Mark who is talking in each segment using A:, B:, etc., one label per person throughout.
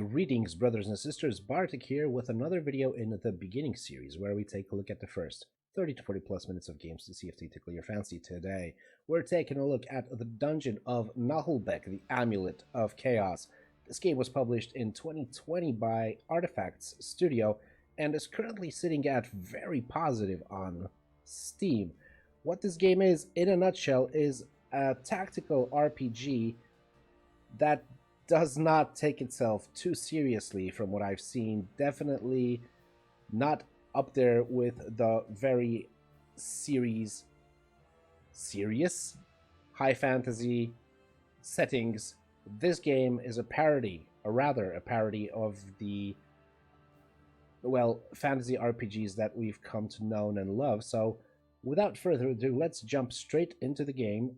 A: Greetings, brothers and sisters. Bartek here with another video in the beginning series where we take a look at the first 30 to 40 plus minutes of games to see if they tickle your fancy. Today, we're taking a look at the Dungeon of Naheulbeuk, the Amulet of Chaos. This game was published in 2020 by Artifacts Studio and is currently sitting at very positive on Steam. What this game is, in a nutshell, is a tactical RPG that does not take itself too seriously from what I've seen. Definitely not up there with the very serious high fantasy settings. This game is a parody of the, well, fantasy RPGs that we've come to know and love. So without further ado, let's jump straight into the game.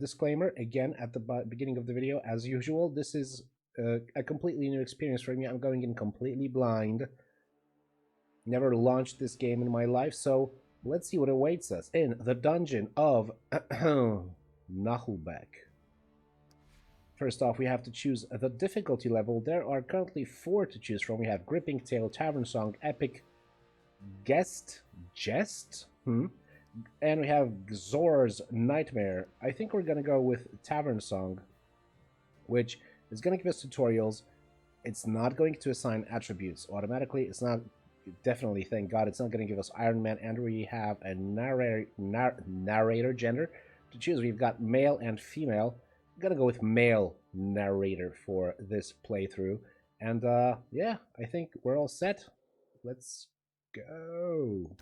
A: Disclaimer again at the beginning of the video, as usual, this is a completely new experience for me. I'm going in completely blind. Never launched this game in my life, so let's see what awaits us in the Dungeon of Naheulbeuk. First off, we have to choose the difficulty level. There are currently 4 to choose from. We have Gripping Tale, Tavern Song, Epic, Jest, and we have Xor's Nightmare. I think we're going to go with Tavern Song, which is going to give us tutorials. It's not going to assign attributes automatically. It's not, definitely, thank God, it's not going to give us Iron Man, and we have a narrator gender to choose. We've got male and female. I'm going to go with male narrator for this playthrough. And yeah, I think we're all set. Let's go.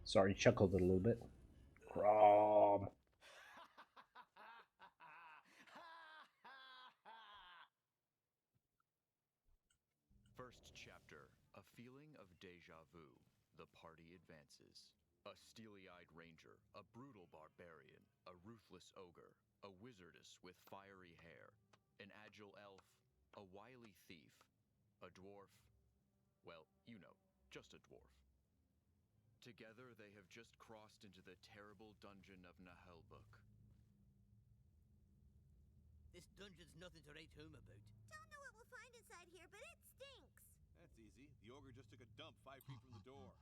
A: Sorry, chuckled a little bit. Crom.
B: First chapter, a feeling of deja vu. The party advances. A steely-eyed ranger, a brutal barbarian, a ruthless ogre, a wizardess with fiery hair, an agile elf, a wily thief, a dwarf, well, you know, just a dwarf. Together they have just crossed into the terrible Dungeon of Naheulbeuk.
C: This dungeon's nothing to write home about.
D: Don't know what we'll find inside here, but it stinks.
E: That's easy. The ogre just took a dump 5 feet from the door.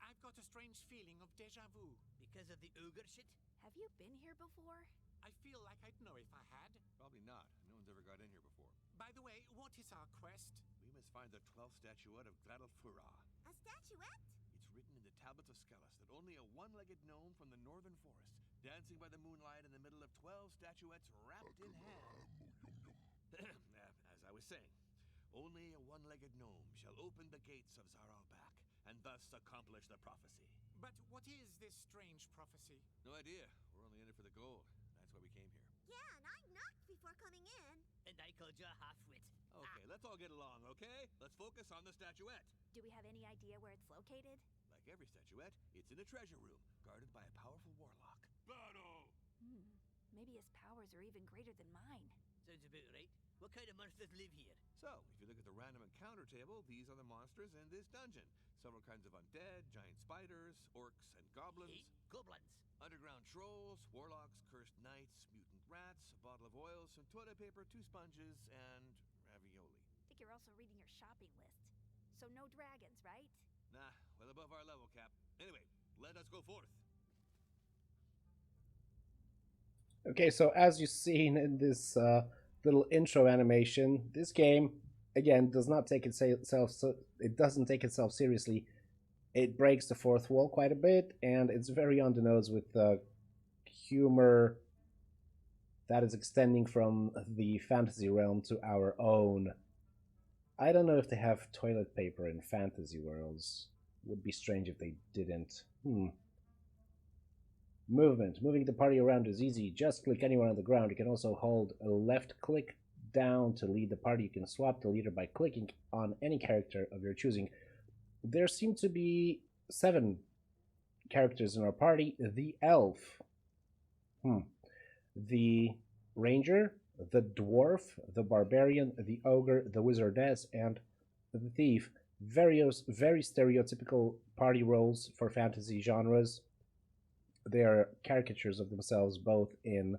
F: I've got a strange feeling of deja vu.
C: Because of the ogre shit?
D: Have you been here before?
F: I feel like I'd know if I had.
E: Probably not. No one's ever got in here before.
F: By the way, what is our quest?
E: We must find the 12th statuette of Gladalfura.
D: A statuette?
E: It's written in the tablets of Skellis that only a one-legged gnome from the northern forest, dancing by the moonlight in the middle of 12 statuettes wrapped in ham. As I was saying, only a one-legged gnome shall open the gates of Zaralbak and thus accomplish the prophecy.
F: But what is this strange prophecy?
E: No idea. We're only in it for the gold. That's why we came here.
D: Yeah, and I knocked before coming in.
C: And I called you a half-wit.
E: Okay, let's all get along, okay? Let's focus on the statuette.
D: Do we have any idea where it's located?
E: Like every statuette, it's in a treasure room, guarded by a powerful warlock. Battle!
D: Maybe his powers are even greater than mine.
C: Sounds about right. What kind of monsters live here?
E: So, if you look at the random encounter table, these are the monsters in this dungeon. Several kinds of undead, giant spiders, orcs, and goblins.
C: Hey, goblins.
E: Underground trolls, warlocks, cursed knights, mutant rats, a bottle of oil, some toilet paper, 2 sponges, and ravioli.
D: I think you're also reading your shopping list. So no dragons, right?
E: Nah, well above our level, Cap. Anyway, let us go forth.
A: Okay, so as you've seen in this little intro animation, this game again does not take itself seriously. It breaks the fourth wall quite a bit, and it's very on the nose with humor that is extending from the fantasy realm to our own. I don't know if they have toilet paper in fantasy worlds. Would be strange if they didn't. Movement. Moving the party around is easy. Just click anywhere on the ground. You can also hold a left click down to lead the party. You can swap the leader by clicking on any character of your choosing. There seem to be 7 characters in our party. The elf, the ranger, the dwarf, the barbarian, the ogre, the wizardess, and the thief. Very stereotypical party roles for fantasy genres. They are caricatures of themselves both in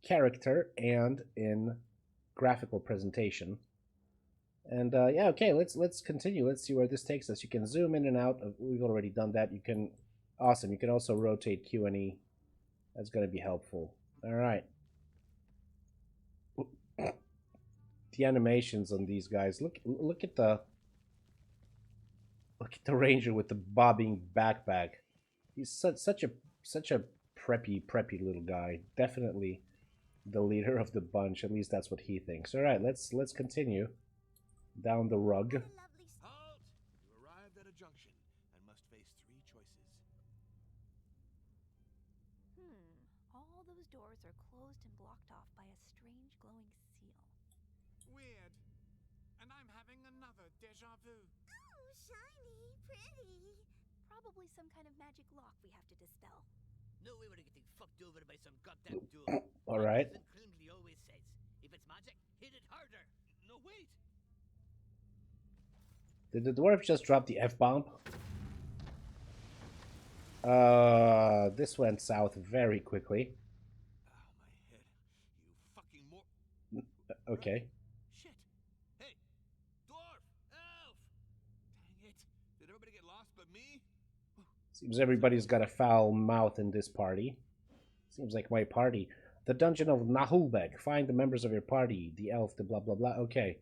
A: character and in graphical presentation. And yeah, okay, let's continue. Let's see where this takes us. You can zoom in and out. We've already done that. You can, awesome. You can also rotate Q and E. That's going to be helpful. All right. The animations on these guys. Look at the ranger with the bobbing backpack. He's such a preppy little guy. Definitely the leader of the bunch. At least that's what he thinks. All right, let's continue down the rug.
E: Halt! You arrived at a junction and must face 3 choices.
D: All those doors are closed and blocked off by a strange glowing seal.
F: Weird. And I'm having another deja vu.
D: Oh, shiny, pretty. Probably some kind of magic lock we have to dispel.
C: No way we're getting fucked over by some goddamn door.
A: All right.
C: As Krimsley always says, if it's magic, hit it harder.
E: No, wait!
A: Did the dwarf just drop the F-bomb? This went south very quickly.
E: Oh, my head. You fucking more...
A: Okay.
E: Shit! Hey! Dwarf! Elf! Dang it! Did everybody get lost but me?
A: Seems everybody's got a foul mouth in this party. Seems like my party. The Dungeon of Naheulbeuk. Find the members of your party. The elf, the blah blah blah. Okay.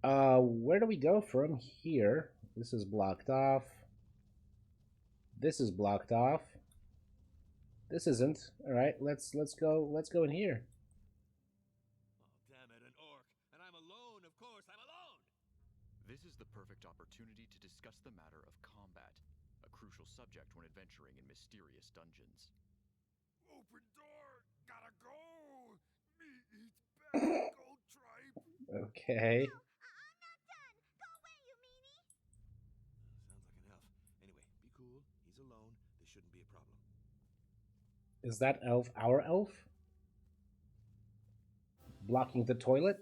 A: Where do we go from here? This is blocked off. This is blocked off. This isn't. All right, let's go in here.
E: Oh, damn it, an orc. And I'm alone, of course, I'm alone!
B: This is the perfect opportunity to discuss the matter of combat, a crucial subject when adventuring in mysterious dungeons.
E: Open door! Gotta go! Me eat bad gold tripe!
A: Okay.
D: I'm not done. Go away, you meanie.
E: Sounds like an elf. Anyway, be cool. He's alone. This shouldn't be a problem.
A: Is that elf our elf? Blocking the toilet?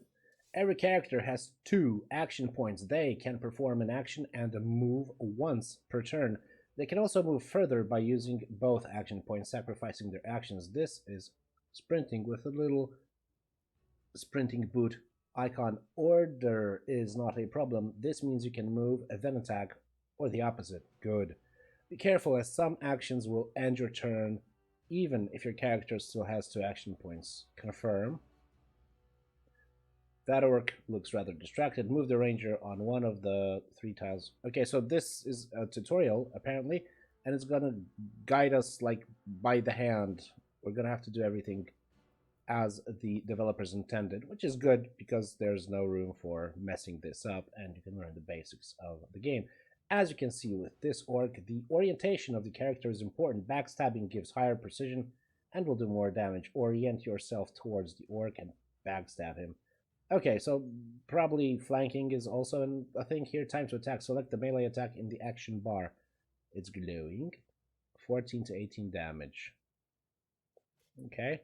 A: Every character has 2 action points. They can perform an action and move once per turn. They can also move further by using both action points, sacrificing their actions. This is sprinting with a little sprinting boot icon. Order is not a problem. This means you can move, then attack, or the opposite. Good. Be careful, as some actions will end your turn, even if your character still has 2 action points. Confirm. That orc looks rather distracted. Move the ranger on one of the 3 tiles. Okay, so this is a tutorial, apparently, and it's gonna guide us, like, by the hand. We're gonna have to do everything as the developers intended, which is good, because there's no room for messing this up, and you can learn the basics of the game. As you can see with this orc, the orientation of the character is important. Backstabbing gives higher precision and will do more damage. Orient yourself towards the orc and backstab him. Okay, so probably flanking is also a thing here. Time to attack. Select the melee attack in the action bar. It's glowing. 14 to 18 damage. Okay.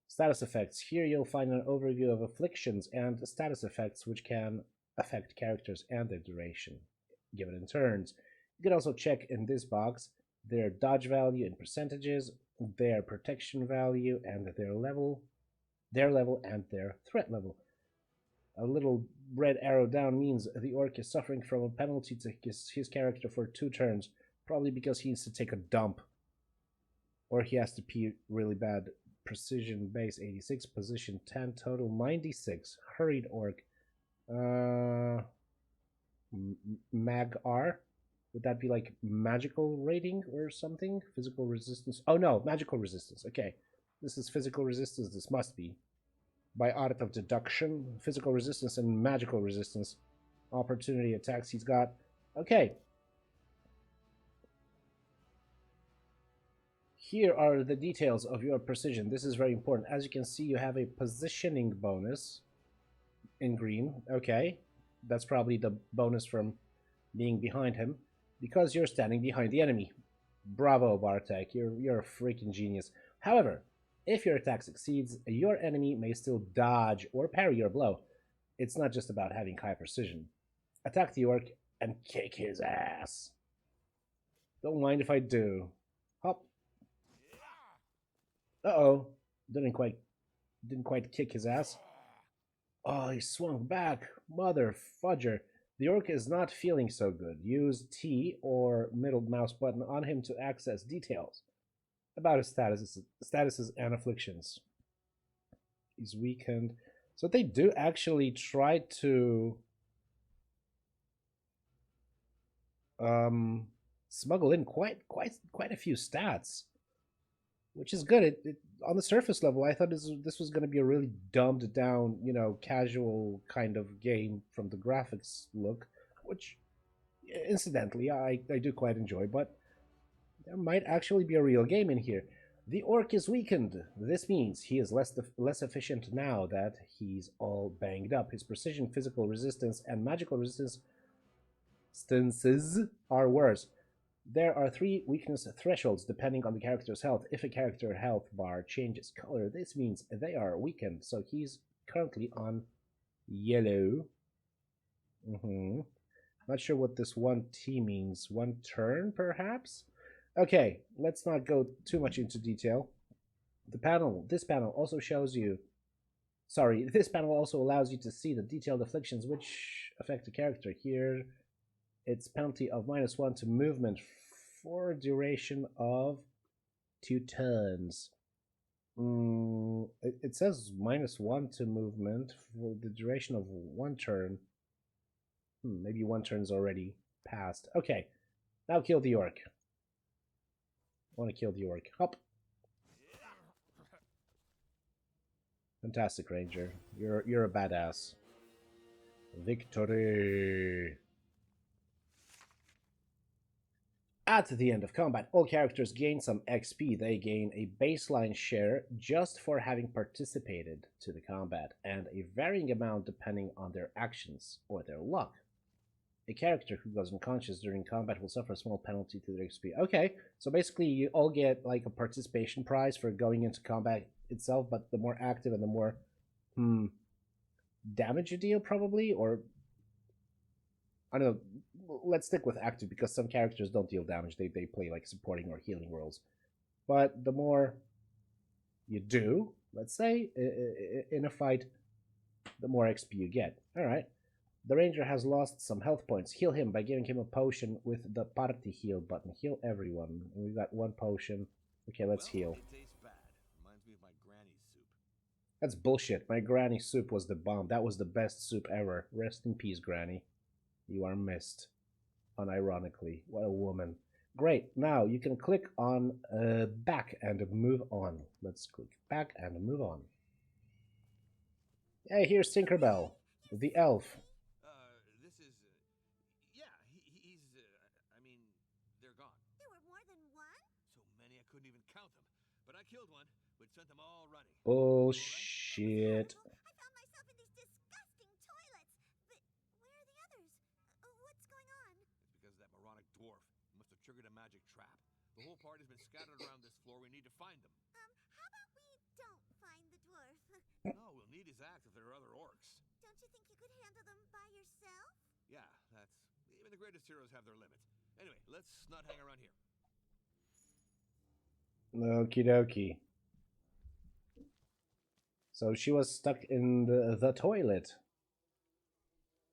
A: Status effects. Here you'll find an overview of afflictions and status effects which can affect characters and their duration, given in turns. You can also check in this box their dodge value in percentages, their protection value, and their level and their threat level. A little red arrow down means the orc is suffering from a penalty to his character for 2 turns, probably because he needs to take a dump, or he has to pee really bad. Precision base 86, position 10, total 96. Hurried orc. Mag R? Would that be like magical rating or something? Physical resistance? Oh no, magical resistance. Okay. This is physical resistance. This must be. By art of deduction, physical resistance and magical resistance. Opportunity attacks he's got. Okay. here are the details of your precision. This is very important. As you can see, you have a positioning bonus in green. Okay, that's probably the bonus from being behind him, because you're standing behind the enemy. Bravo, Bartek. You're a freaking genius. However, if your attack succeeds, your enemy may still dodge or parry your blow. It's not just about having high precision. Attack the orc and kick his ass. Don't mind if I do. Hop. Uh-oh. Didn't quite kick his ass. Oh, he swung back. Mother fudger. The orc is not feeling so good. Use T or middle mouse button on him to access details about his statuses and afflictions. He's weakened. So they do actually try to smuggle in quite a few stats, which is good. On the surface level, I thought this was going to be a really dumbed down, casual kind of game from the graphics look, which, incidentally, I do quite enjoy. But there might actually be a real game in here. The orc is weakened. This means he is less efficient now that he's all banged up. His precision, physical resistance, and magical resistance stances are worse. There are 3 weakness thresholds depending on the character's health. If a character health bar changes color, this means they are weakened. So he's currently on yellow. Not sure what this 1T means. 1 turn, perhaps? Okay, let's not go too much into detail. This panel also shows you... Sorry, this panel also allows you to see the detailed afflictions which affect the character. Here, it's penalty of -1 to movement for a duration of 2 turns. It says -1 to movement for the duration of 1 turn. Maybe 1 turn's already passed. Okay, now kill the orc. I want to kill the orc. Hop. Fantastic, Ranger. You're a badass. Victory! At the end of combat, all characters gain some XP. They gain a baseline share just for having participated to the combat, and a varying amount depending on their actions or their luck. A character who goes unconscious during combat will suffer a small penalty to their XP. Okay, so basically you all get like a participation prize for going into combat itself, but the more active and the more damage you deal, probably, or I don't know. Let's stick with active because some characters don't deal damage. They play like supporting or healing roles. But the more you do, let's say, in a fight, the more XP you get. All right. The ranger has lost some health points. Heal him by giving him a potion with the party heal button. Heal everyone. We've got 1 potion. Okay, let's heal.
E: It tastes bad. Reminds me of my granny's soup.
A: That's bullshit. My granny's soup was the bomb. That was the best soup ever. Rest in peace, Granny. You are missed. Unironically. What a woman. Great. Now you can click on back and move on. Let's click back and move on. Hey, here's Tinkerbell, the elf.
E: This is... yeah, he's... I mean, they're gone.
D: There were more than one?
E: So many I couldn't even count them. But I killed one, which sent them all running.
A: Bullshit.
D: I found myself in these disgusting toilets. But where are the others? What's going on?
E: It's because of that moronic dwarf. He must have triggered a magic trap. The whole party's been scattered around this floor. We need to find them.
D: How about we don't find the dwarf?
E: No, we'll need his axe if there are other orcs.
D: Don't you think you could handle them by yourself?
E: Yeah, that's... even the greatest heroes have their limits. Anyway, let's not hang around here.
A: Okie dokie. So she was stuck in the toilet.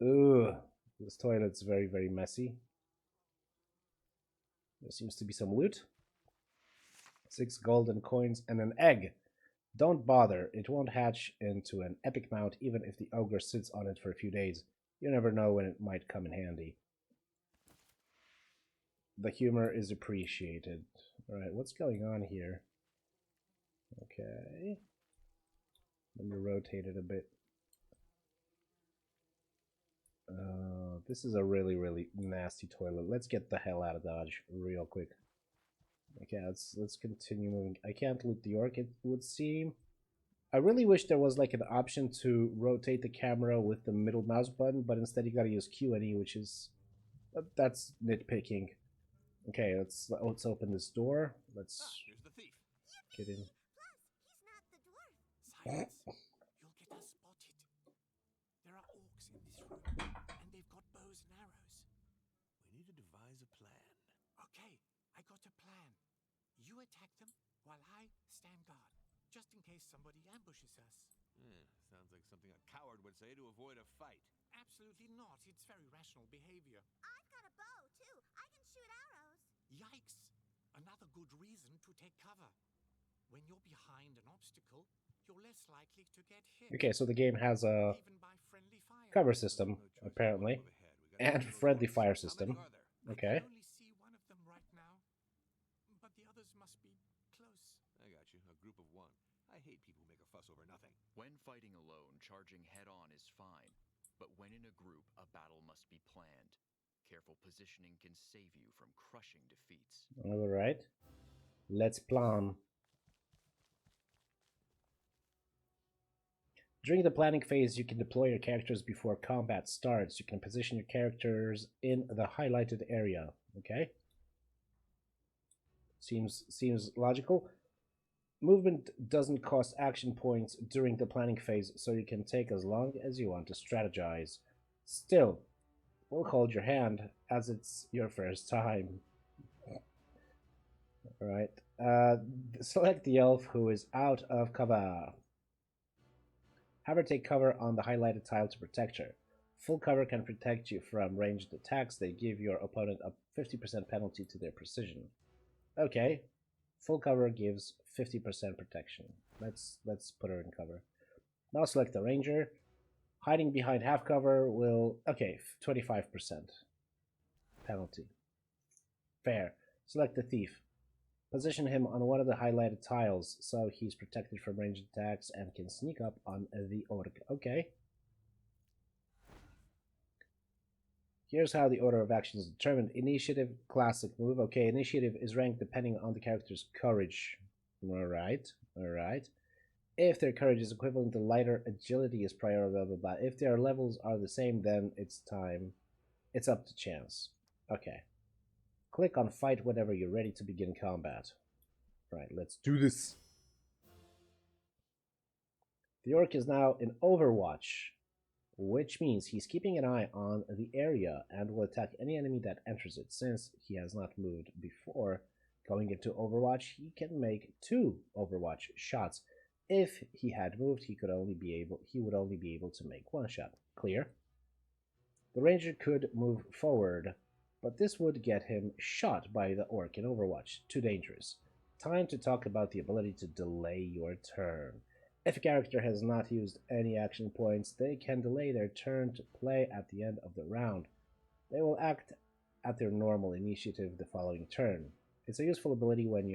A: Ugh. This toilet's very, very messy. There seems to be some loot. 6 golden coins and an egg. Don't bother. It won't hatch into an epic mount even if the ogre sits on it for a few days. You never know when it might come in handy. The humor is appreciated. Alright, what's going on here? Okay. Let me rotate it a bit. This is a really, really nasty toilet. Let's get the hell out of Dodge real quick. Okay, let's continue moving. I can't loot the orc, it would seem. I really wish there was like an option to rotate the camera with the middle mouse button, but instead you gotta use Q and E, which is that's nitpicking. Okay, let's open this door. Let's
E: Here's the thief.
A: get in.
F: Silence! You'll get us spotted. There are orcs in this room, and they've got bows and arrows.
E: We need to devise a plan.
F: Okay, I got a plan. You attack them while I stand guard, just in case somebody ambushes us.
E: Sounds like something a coward would say to avoid a fight.
F: Absolutely not. It's very rational behavior.
D: I've got a bow, too. I can shoot arrows.
F: Yikes! Another good reason to take cover. When you're behind an obstacle, you're less likely to get hit.
A: Okay, so the game has a
F: Even by friendly fire.
A: cover system, apparently, and friendly fire system. Okay.
F: I can only see one of them right now, but the others must be close.
E: I got you. A group of one. I hate people who make a fuss over nothing.
B: When fighting alone, charging head-on is fine. But when in a group, a battle must be planned. Careful positioning can save you from crushing defeats.
A: Alright. Let's plan. During the planning phase, you can deploy your characters before combat starts. You can position your characters in the highlighted area. Okay? Seems logical. Movement doesn't cost action points during the planning phase, so you can take as long as you want to strategize. Still, we'll hold your hand as it's your first time. Alright. Select the elf who is out of cover. Have her take cover on the highlighted tile to protect her. Full cover can protect you from ranged attacks. They give your opponent a 50% penalty to their precision. Okay. Full cover gives 50% protection. Let's put her in cover. Now select the ranger. Hiding behind half cover will... Okay, 25% penalty. Fair. Select the thief. Position him on one of the highlighted tiles so he's protected from ranged attacks and can sneak up on the orc. Okay. Here's how the order of action is determined. Initiative, classic move. Okay, initiative is ranked depending on the character's courage. Alright. If their courage is equivalent to lighter, agility is prior, blah, blah, blah. If their levels are the same, then it's time. It's up to chance. Okay. Click on fight whenever you're ready to begin combat. Right, let's do this. The orc is now in Overwatch, which means he's keeping an eye on the area and will attack any enemy that enters it. Since he has not moved before going into Overwatch, he can make 2 Overwatch shots. If he had moved, he would only be able to make 1 shot. Clear? The ranger could move forward, but this would get him shot by the orc in Overwatch. Too dangerous. Time to talk about the ability to delay your turn. If a character has not used any action points, they can delay their turn to play at the end of the round. They will act at their normal initiative the following turn. It's a useful ability when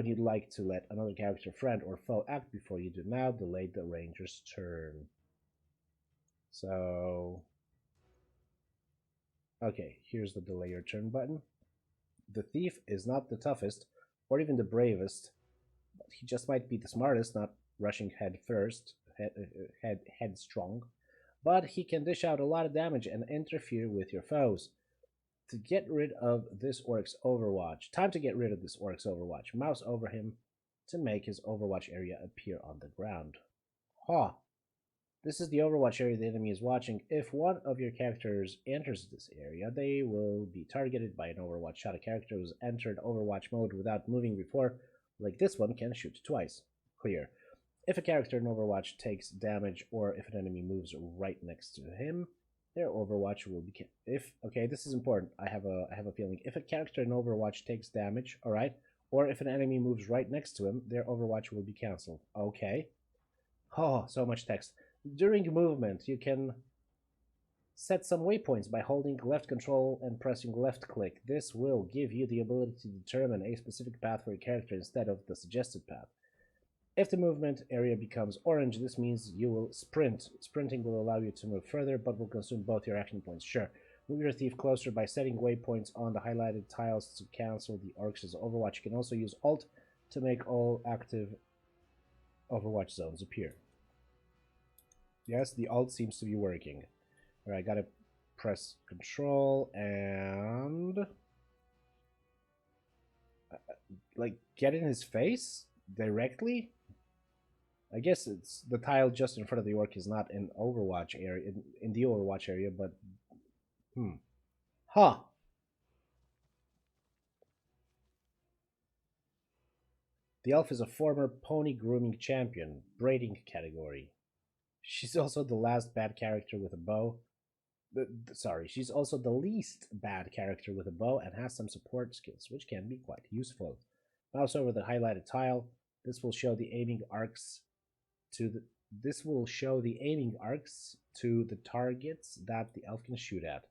A: you'd like to let another character, friend, or foe act before you do. Now delay the ranger's turn. So... Okay, here's the delay your turn button. The thief is not the toughest, or even the bravest, but he just might be the smartest, not rushing headstrong. But he can dish out a lot of damage and interfere with your foes. To get rid of this orc's Overwatch, mouse over him to make his Overwatch area appear on the ground. Ha! This is the Overwatch area the enemy is watching. If one of your characters enters this area, they will be targeted by an Overwatch shot. A character who's entered Overwatch mode without moving before, like this one, can shoot twice. Clear. If a character in Overwatch takes damage, or if an enemy moves right next to him, their Overwatch will be... Okay, this is important. I have a feeling. If a character in Overwatch takes damage, alright, or if an enemy moves right next to him, their Overwatch will be cancelled. Okay. Oh, so much text. During movement, you can set some waypoints by holding left control and pressing left click. This will give you the ability to determine a specific path for your character instead of the suggested path. If the movement area becomes orange, this means you will sprint. Sprinting will allow you to move further, but will consume both your action points. Sure. Move your thief closer by setting waypoints on the highlighted tiles to cancel the orcs as Overwatch. You can also use Alt to make all active Overwatch zones appear. Yes, the Alt seems to be working. Alright, I gotta press Control and... like, get in his face? Directly? I guess it's the tile just in front of the orc is not in Overwatch area, in the Overwatch area, but... Huh. The elf is a former pony grooming champion, braiding category. She's also the last bad character with a bow. Sorry, she's also the least bad character with a bow and has some support skills, which can be quite useful. Mouse over the highlighted tile. This will show the aiming arcs to the targets that the elf can shoot at.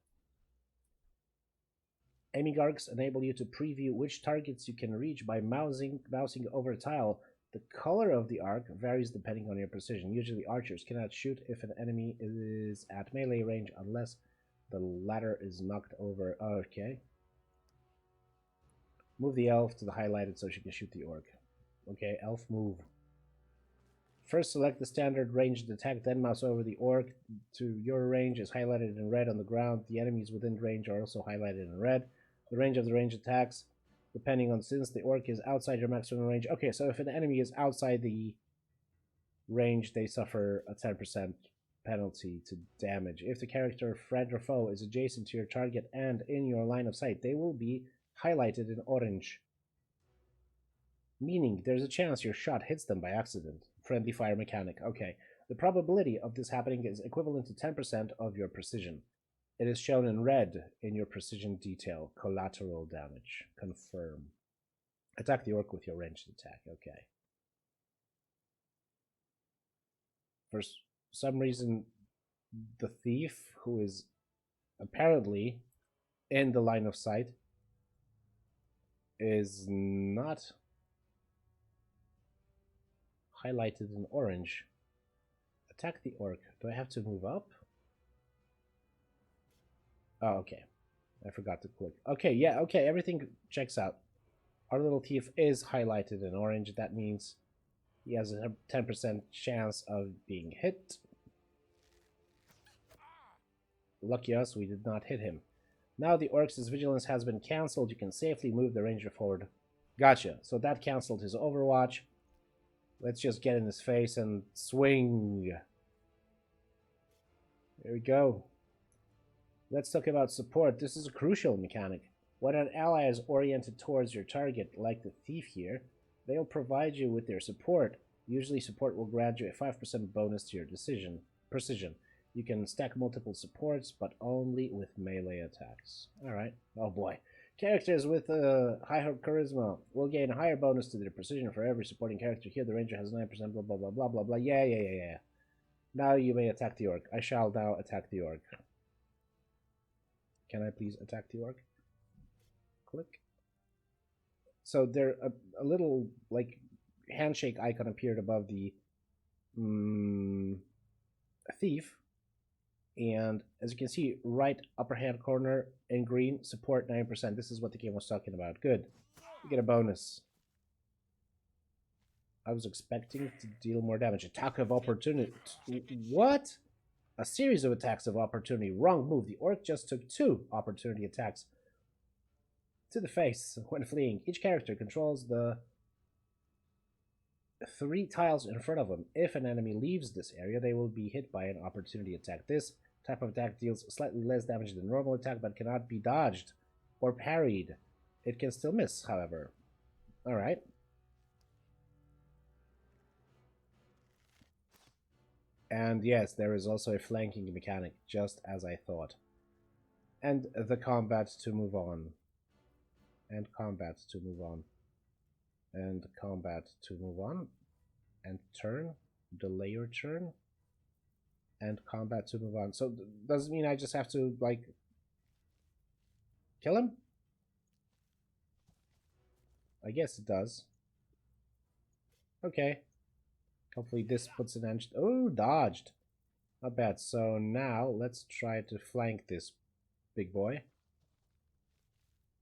A: Aiming arcs enable you to preview which targets you can reach by mousing over a tile. The color of the arc varies depending on your precision. Usually archers cannot shoot if an enemy is at melee range unless the latter is knocked over. Okay. Move the elf to the highlighted so she can shoot the orc. Okay, elf move. First select the standard ranged attack, then mouse over the orc to your range is highlighted in red on the ground. The enemies within range are also highlighted in red. The range of the ranged attacks, depending on since the orc is outside your maximum range. Okay, so if an enemy is outside the range, they suffer a 10% penalty to damage. If the character, friend, or foe is adjacent to your target and in your line of sight, they will be highlighted in orange, meaning there's a chance your shot hits them by accident. Friendly fire mechanic. Okay, the probability of this happening is equivalent to 10% of your precision. It is shown in red in your precision detail. Collateral damage. Confirm. Attack the orc with your ranged attack. Okay. For some reason, the thief, who is apparently in the line of sight, is not highlighted in orange. Attack the orc. Do I have to move up? Oh, okay. I forgot to click. Okay, yeah, okay, everything checks out. Our little thief is highlighted in orange. That means he has a 10% chance of being hit. Lucky us, we did not hit him. Now the orc's vigilance has been cancelled. You can safely move the ranger forward. Gotcha. So that cancelled his Overwatch. Let's just get in his face and swing. There we go. Let's talk about support. This is a crucial mechanic. When an ally is oriented towards your target, like the thief here, they'll provide you with their support. Usually support will grant you a 5% bonus to your precision. You can stack multiple supports, but only with melee attacks. Alright. Oh boy. Characters with higher charisma will gain a higher bonus to their precision for every supporting character. Here the ranger has 9%, blah blah blah blah blah blah. Yeah. Now you may attack the orc. I shall now attack the orc. Can I please attack the orc? Click. So there a little like handshake icon appeared above the thief, and as you can see, right upper hand corner in green, support 9%. This is what the game was talking about. Good. You get a bonus. I was expecting to deal more damage. Attack of opportunity. What? A series of attacks of opportunity. Wrong move. The orc just took 2 opportunity attacks to the face when fleeing. Each character controls the 3 tiles in front of them. If an enemy leaves this area, they will be hit by an opportunity attack. This type of attack deals slightly less damage than normal attack, but cannot be dodged or parried. It can still miss, however. Alright. And yes, there is also a flanking mechanic, just as I thought. And the combat to move on. And combat to move on. And combat to move on. And turn. Delay your turn. And combat to move on. So does it mean I just have to, like, kill him? I guess it does. Okay. Hopefully this puts an end. Oh, dodged. Not bad. So now let's try to flank this big boy.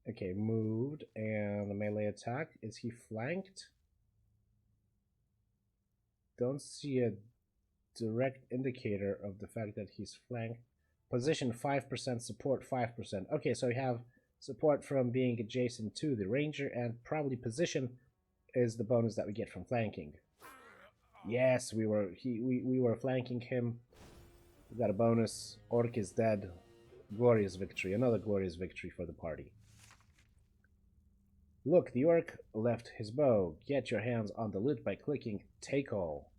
A: Okay, moved, and the melee attack. Is he flanked? Don't see a direct indicator of the fact that he's flanked. Position 5%, support 5%. Okay, so we have support from being adjacent to the ranger, and probably position is the bonus that we get from flanking. Yes, we were flanking him. We got a bonus. Orc is dead. Glorious victory. Another glorious victory for the party. Look, the orc left his bow. Get your hands on the loot by clicking take all.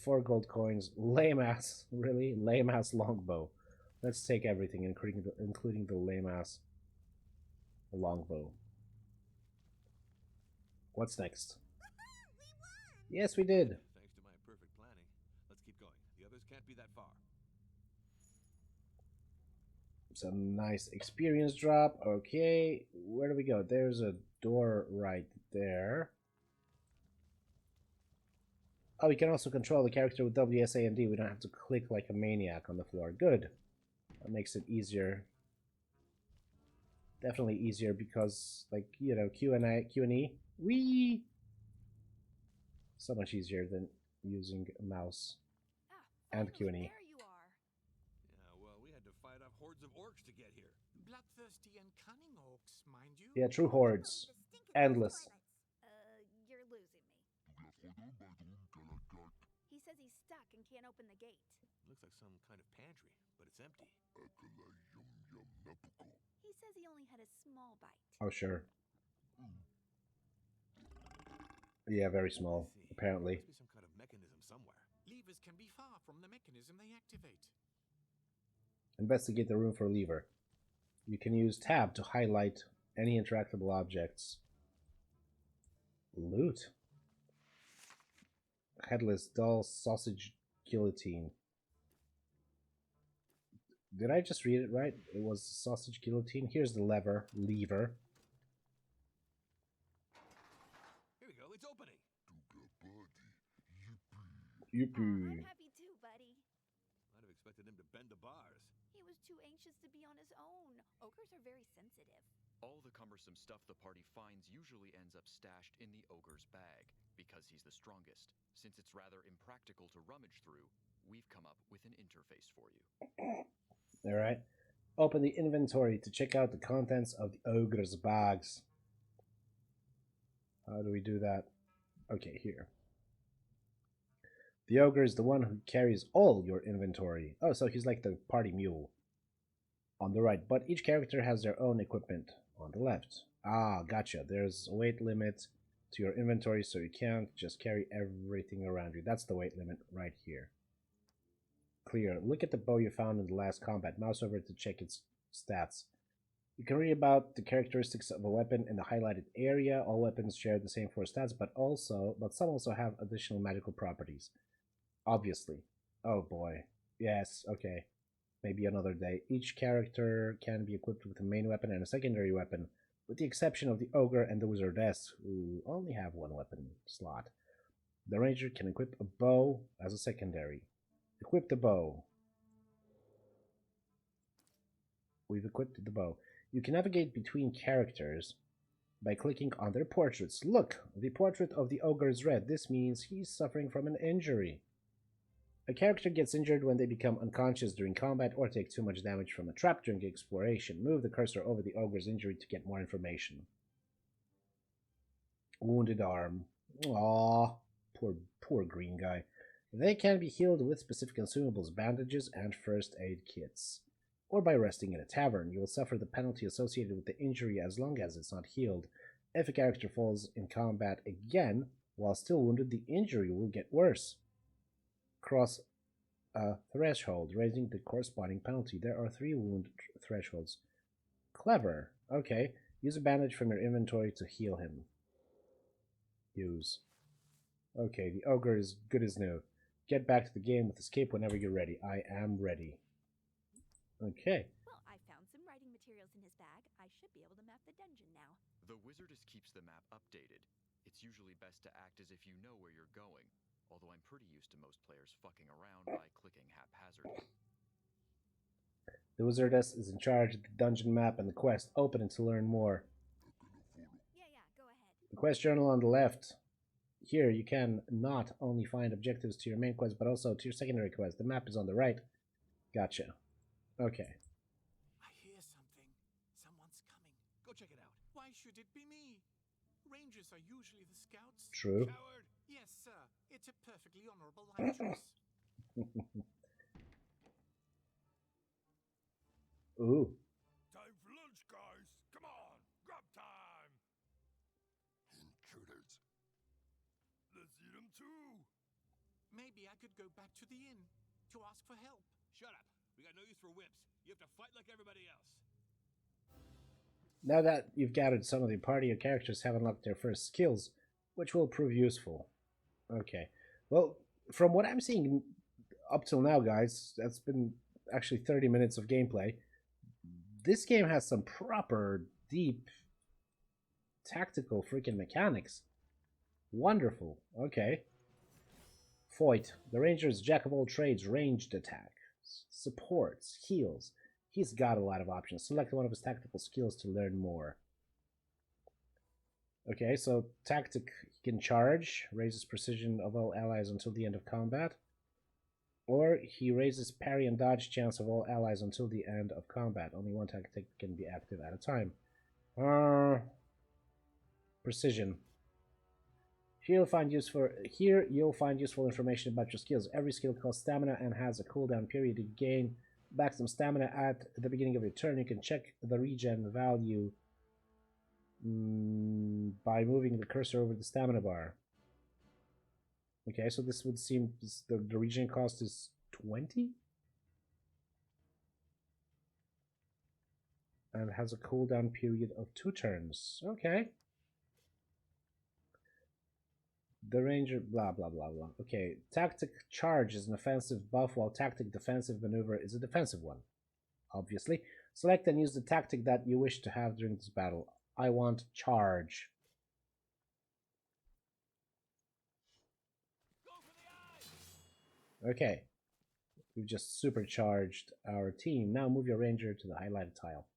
A: 4 gold coins. Lame ass. Really? Lame ass longbow. Let's take everything, including the lame ass longbow. What's next? Yes, we did.
E: Thanks to my perfect planning. Let's keep going. The others can't be that far.
A: Some nice experience drop. Okay, where do we go? There's a door right there. Oh, we can also control the character with WSAND. We don't have to click like a maniac on the floor. Good. That makes it easier. Definitely easier because, like, you know, Q and E. Whee! So much easier than using a mouse and Q and E.
D: There you are.
E: Yeah, well, we had to fight off hordes of orcs to get here.
F: Bloodthirsty and cunning orcs, mind you.
A: Yeah, true hordes. Endless.
D: You're losing me. He says he's stuck and can't open the gate.
E: Looks like some kind of pantry, but it's empty.
D: He says he only had a small bite.
A: Oh, sure. Yeah, very small, apparently.
E: Must be some kind of mechanism somewhere.
F: Levers can be far from the mechanism they activate.
A: Investigate the room for a lever. You can use tab to highlight any interactable objects. Loot. Headless doll sausage guillotine. Did I just read it right? It was sausage guillotine. Here's the lever.
E: Here we go. It's opening.
A: Yippee.
D: I'm happy too, buddy.
E: I'd have expected him to bend the bars.
D: He was too anxious to be on his own. Ogres are very sensitive.
B: All the cumbersome stuff the party finds usually ends up stashed in the ogre's bag, because he's the strongest. Since it's rather impractical to rummage through, we've come up with an interface for you.
A: Alright. Open the inventory to check out the contents of the ogre's bags. How do we do that? Okay, here. The ogre is the one who carries all your inventory. Oh, so he's like the party mule. On the right, but each character has their own equipment. On the left. Ah, gotcha. There's a weight limit to your inventory, so you can't just carry everything around you. That's the weight limit right here. Clear. Look at the bow you found in the last combat. Mouse over to check its stats. You can read about the characteristics of a weapon in the highlighted area. All weapons share the same 4 stats, but some also have additional magical properties. Obviously. Oh boy. Yes, okay. Maybe another day. Each character can be equipped with a main weapon and a secondary weapon, with the exception of the ogre and the wizardess, who only have 1 weapon slot. The ranger can equip a bow as a secondary. Equip the bow. We've equipped the bow. You can navigate between characters by clicking on their portraits. Look, the portrait of the ogre is red. This means he's suffering from an injury. A character gets injured when they become unconscious during combat or take too much damage from a trap during exploration. Move the cursor over the ogre's injury to get more information. Wounded arm. Aww, poor green guy. They can be healed with specific consumables, bandages, and first aid kits. Or by resting in a tavern. You will suffer the penalty associated with the injury as long as it's not healed. If a character falls in combat again, while still wounded, the injury will get worse. Cross a threshold, raising the corresponding penalty. There are 3 wound thresholds. Clever. Okay. Use a bandage from your inventory to heal him. Use. Okay, the ogre is good as new. Get back to the game with escape whenever you're ready. I am ready. Okay.
D: Well, I found some writing materials in his bag. I should be able to map the dungeon now.
B: The wizardess keeps the map updated. It's usually best to act as if you know where you're going, although I'm pretty used to most players fucking around by clicking haphazardly.
A: The wizardess is in charge of the dungeon map and the quest. Open it to learn more.
D: Yeah, go ahead.
A: The quest journal on the left. Here you can not only find objectives to your main quest, but also to your secondary quest. The map is on the right. Gotcha. Okay.
F: I hear something. Someone's coming.
E: Go check it out.
F: Why should it be me? Rangers are usually the scouts.
A: True.
E: Coward!
F: Yes, sir. It's a perfectly honorable life choice.
A: Ooh.
E: Time for lunch, guys. Come on, grab time. Intruders. Let's eat them too.
F: Maybe I could go back to the inn to ask for help.
E: Shut up. We got no use for wimps. You have to fight like everybody else.
A: Now that you've gathered some of the party, your characters have unlocked their first skills, which will prove useful. Okay. Well, from what I'm seeing up till now, guys, that's been actually 30 minutes of gameplay. This game has some proper, deep, tactical freaking mechanics. Wonderful. Okay. Foyt. The ranger is jack of all trades, ranged attack, supports, heals. He's got a lot of options. Select one of his tactical skills to learn more. Okay, so tactic, he can charge, raises precision of all allies until the end of combat. Or he raises parry and dodge chance of all allies until the end of combat. Only one tactic can be active at a time. Precision. Here you'll find useful information about your skills. Every skill costs stamina and has a cooldown period. To gain back some stamina at the beginning of your turn, you can check the regen value by moving the cursor over the stamina bar. Okay, so this would seem the regen cost is 20? And has a cooldown period of 2 turns. Okay. The ranger, blah, blah, blah, blah. Okay, tactic charge is an offensive buff, while tactic defensive maneuver is a defensive one. Obviously. Select and use the tactic that you wish to have during this battle. I want charge. Okay. We've just supercharged our team. Now move your ranger to the highlighted tile.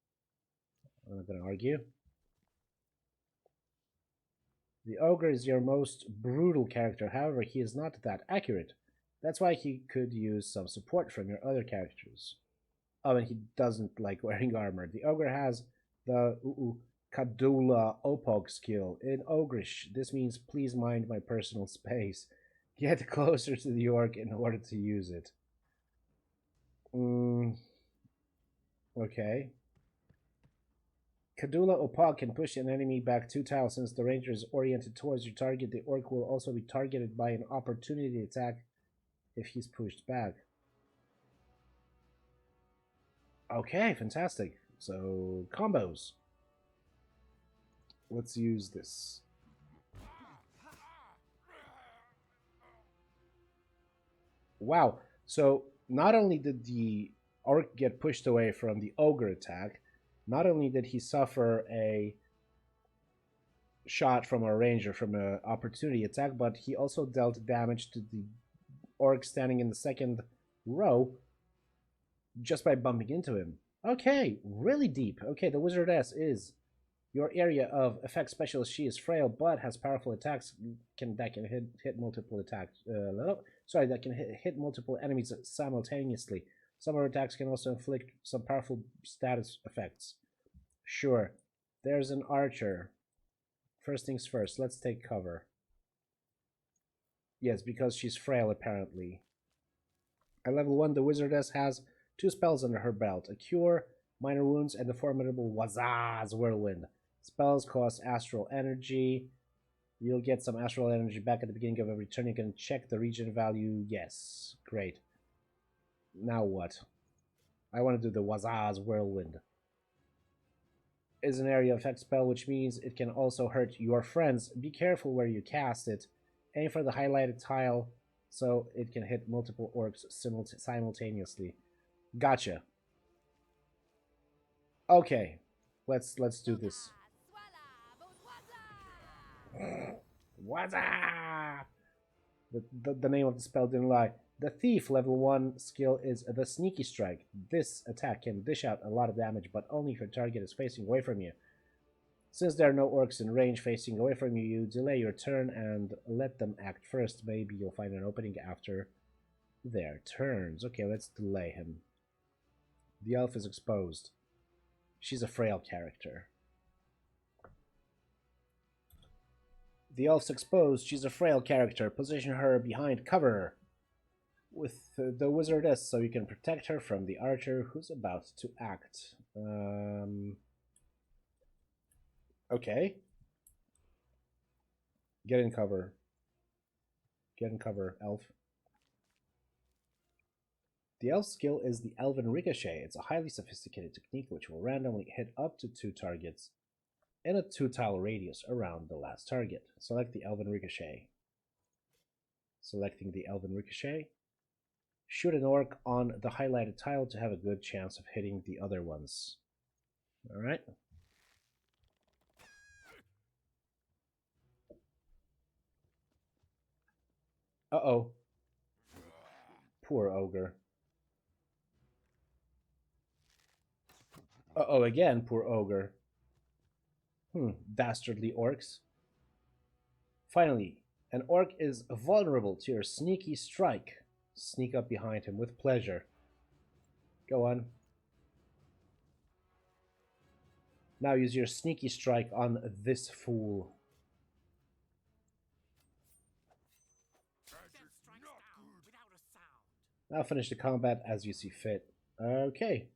A: I'm not going to argue. The ogre is your most brutal character, however, he is not that accurate. That's why he could use some support from your other characters. Oh, and he doesn't like wearing armor. The ogre has the Kadula Opog skill. In Ogrish, this means please mind my personal space. Get closer to the orc in order to use it. Okay. Kadula Opog can push an enemy back 2 tiles. Since the ranger is oriented towards your target, the orc will also be targeted by an opportunity attack if he's pushed back. Okay, fantastic. So, combos. Let's use this. Wow. So, not only did the orc get pushed away from the ogre attack, not only did he suffer a shot from a ranger from an opportunity attack, but he also dealt damage to the orc standing in the second row just by bumping into him. Okay, really deep. Okay, the wizardess is your area of effect specialist. She is frail but has powerful attacks that can hit multiple attacks. That can hit multiple enemies simultaneously. Some of her attacks can also inflict some powerful status effects. Sure. There's an archer. First things first, let's take cover. Yes, because she's frail, apparently. At level 1, the wizardess has 2 spells under her belt. A Cure, Minor Wounds, and the formidable Wazaz Whirlwind. Spells cost astral energy. You'll get some astral energy back at the beginning of every turn. You can check the regen value. Yes. Great. Now what? I want to do the Wazaz Whirlwind. Is an area effect spell, which means it can also hurt your friends. Be careful where you cast it. Aim for the highlighted tile so it can hit multiple orcs simultaneously. Gotcha. Okay, let's do this. Waza! The name of the spell didn't lie. The Thief level 1 skill is the Sneaky Strike. This attack can dish out a lot of damage, but only if your target is facing away from you. Since there are no orcs in range facing away from you, you delay your turn and let them act first. Maybe you'll find an opening after their turns. Okay, let's delay him. The elf is exposed. She's a frail character. The elf's exposed. She's a frail character. Position her behind cover with the wizardess so you can protect her from the archer who's about to act. Okay. Get in cover. Get in cover, elf. The elf skill is the Elven Ricochet. It's a highly sophisticated technique which will randomly hit up to 2 targets in a 2-tile radius around the last target. Select the Elven Ricochet. Selecting the Elven Ricochet. Shoot an orc on the highlighted tile to have a good chance of hitting the other ones. Alright. Uh-oh. Poor ogre. Uh-oh again, poor ogre. Dastardly orcs. Finally, an orc is vulnerable to your Sneaky Strike. Sneak up behind him with pleasure. Go on. Now use your Sneaky Strike on this fool. Now finish the combat as you see fit. Okay.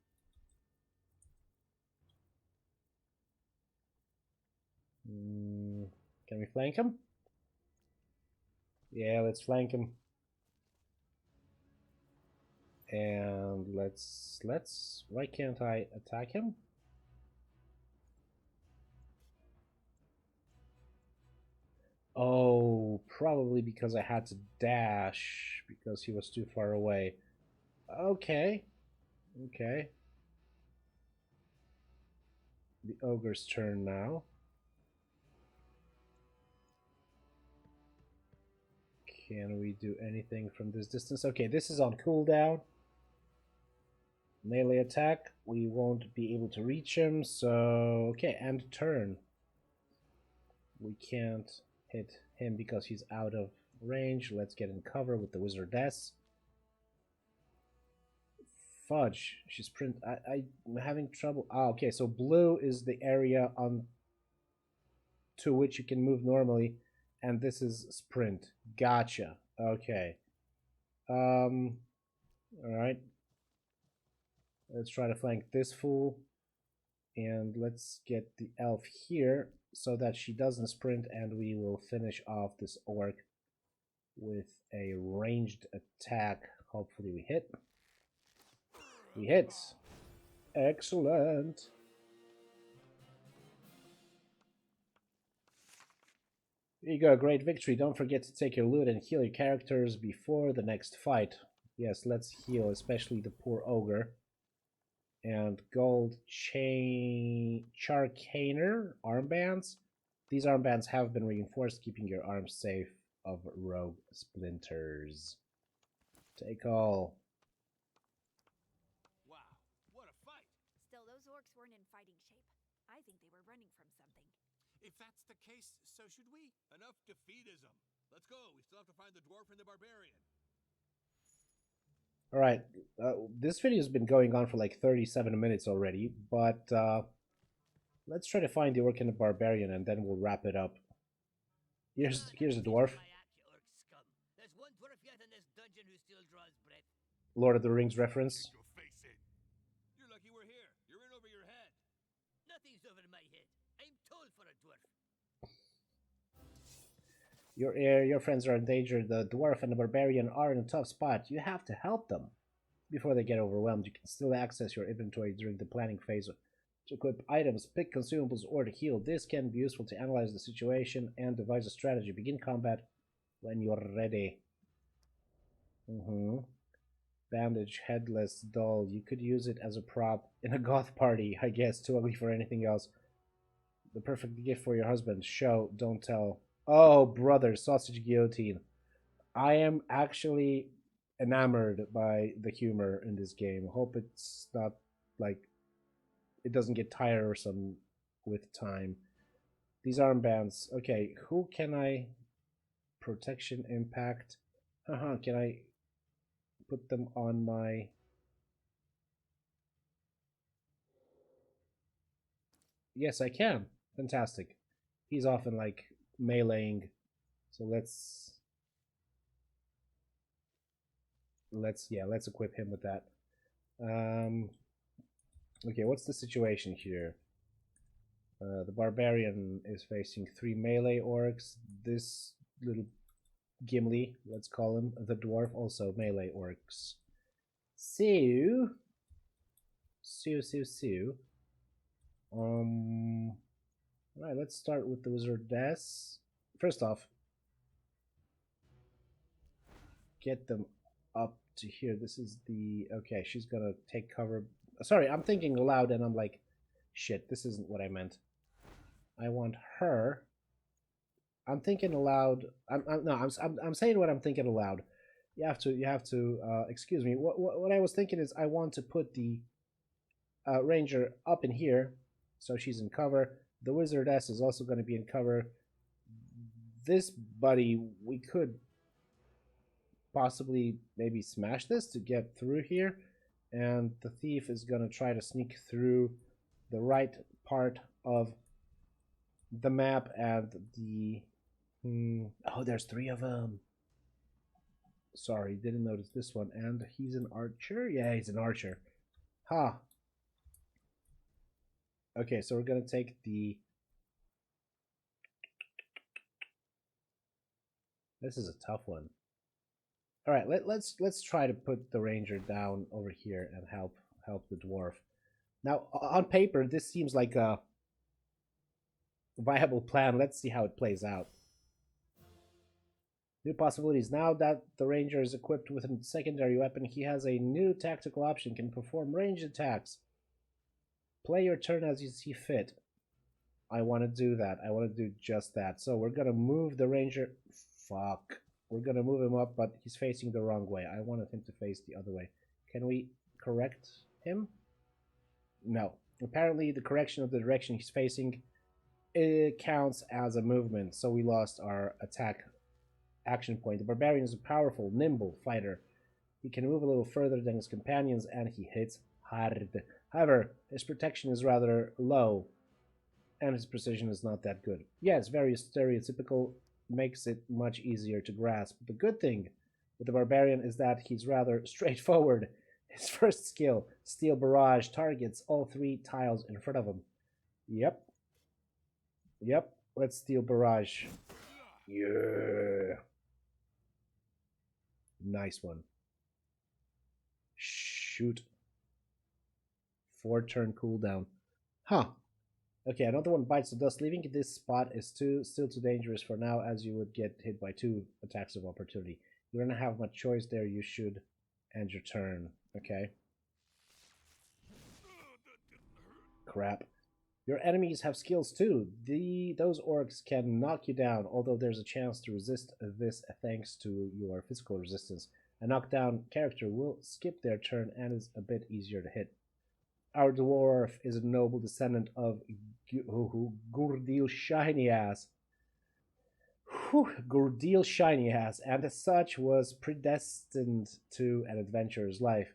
A: Can we flank him? Yeah, let's flank him. And let's why can't I attack him? Oh, probably because I had to dash because he was too far away. Okay. Okay. The ogre's turn now. Can we do anything from this distance? Okay, this is on cooldown. Melee attack. We won't be able to reach him, so... Okay, end turn. We can't hit him because he's out of range. Let's get in cover with the wizardess. Fudge. She's print. I'm having trouble. Ah, okay, so blue is the area on to which you can move normally, and this is sprint. Gotcha. Okay. Alright. Let's try to flank this fool. And let's get the elf here so that she doesn't sprint, and we will finish off this orc with a ranged attack. Hopefully we hit. We hit. Excellent. Here you go, great victory. Don't forget to take your loot and heal your characters before the next fight. Yes, let's heal, especially the poor ogre. And gold chain charcaner armbands. These armbands have been reinforced, keeping your arms safe of rogue splinters. Take all.
E: Wow, what a fight!
D: Still, those orcs weren't in fighting shape. I think they were running from something.
F: If that's the case, so should we.
E: Enough defeatism. Let's go. We still have to find the dwarf and the barbarian.
A: Alright, this video has been going on for like 37 minutes already, but let's try to find the orc and the barbarian and then we'll wrap it up. Here's a dwarf.
C: There's one dwarf yet in this dungeon who still draws breath.
A: Lord of the Rings reference.
E: Your face in. You're lucky we're here. You're in over your head.
C: Nothing's over my head. I'm tall for a dwarf.
A: Your friends are in danger. The dwarf and the barbarian are in a tough spot. You have to help them before they get overwhelmed. You can still access your inventory during the planning phase to equip items, pick consumables, or to heal. This can be useful to analyze the situation and devise a strategy. Begin combat when you're ready. Bandage, headless, doll. You could use it as a prop in a goth party, I guess. Too ugly for anything else. The perfect gift for your husband. Show, don't tell. Oh, brother, sausage guillotine. I am actually enamored by the humor in this game. Hope it's not like it doesn't get tiresome with time. These armbands. Okay, who can I... Protection, impact. Can I put them on my... Yes, I can. Fantastic. He's often like meleeing. So let's equip him with that. Okay, what's the situation here? The barbarian is facing 3 melee orcs. This little Gimli, let's call him, the dwarf, also melee orcs. So. Alright, let's start with the wizardess. First off, get them up to here. This is the... Okay, she's gonna take cover. Sorry, I'm thinking aloud and I'm like, shit, this isn't what I meant. I want her. I'm thinking aloud. I'm saying what I'm thinking aloud. You have to excuse me. What I was thinking is I want to put the ranger up in here, so she's in cover. The wizardess is also going to be in cover. This buddy, we could possibly maybe smash this to get through here, and the thief is going to try to sneak through the right part of the map and the... Oh, there's 3 of them. Sorry, didn't notice this one. And he's an archer? Yeah, he's an archer. Ha! Okay, so we're gonna take the... This is a tough one. Alright, let's try to put the ranger down over here and help the dwarf. Now, on paper, this seems like a viable plan. Let's see how it plays out. New possibilities. Now that the ranger is equipped with a secondary weapon, he has a new tactical option, can perform ranged attacks. Play your turn as you see fit. I want to do that. I want to do just that. So we're going to move the ranger. Fuck. We're going to move him up, but he's facing the wrong way. I wanted him to face the other way. Can we correct him? No. Apparently the correction of the direction he's facing, it counts as a movement. So we lost our attack action point. The barbarian is a powerful, nimble fighter. He can move a little further than his companions and he hits hard. However, his protection is rather low and his precision is not that good. Yeah, it's very stereotypical, makes it much easier to grasp. The good thing with the barbarian is that he's rather straightforward. His first skill, Steel Barrage, targets all 3 tiles in front of him. Yep, let's Steel Barrage. Yeah. Nice one. Shoot. 4 turn cooldown. Huh. Okay, another one bites the dust. Leaving this spot is still too dangerous for now, as you would get hit by 2 attacks of opportunity. You don't have much choice there. You should end your turn. Okay. Crap. Your enemies have skills too. Those orcs can knock you down, although there's a chance to resist this thanks to your physical resistance. A knockdown character will skip their turn and is a bit easier to hit. Our dwarf is a noble descendant of Gurdil Shiny-Ass. Gurdil Shiny-Ass, and as such was predestined to an adventurer's life.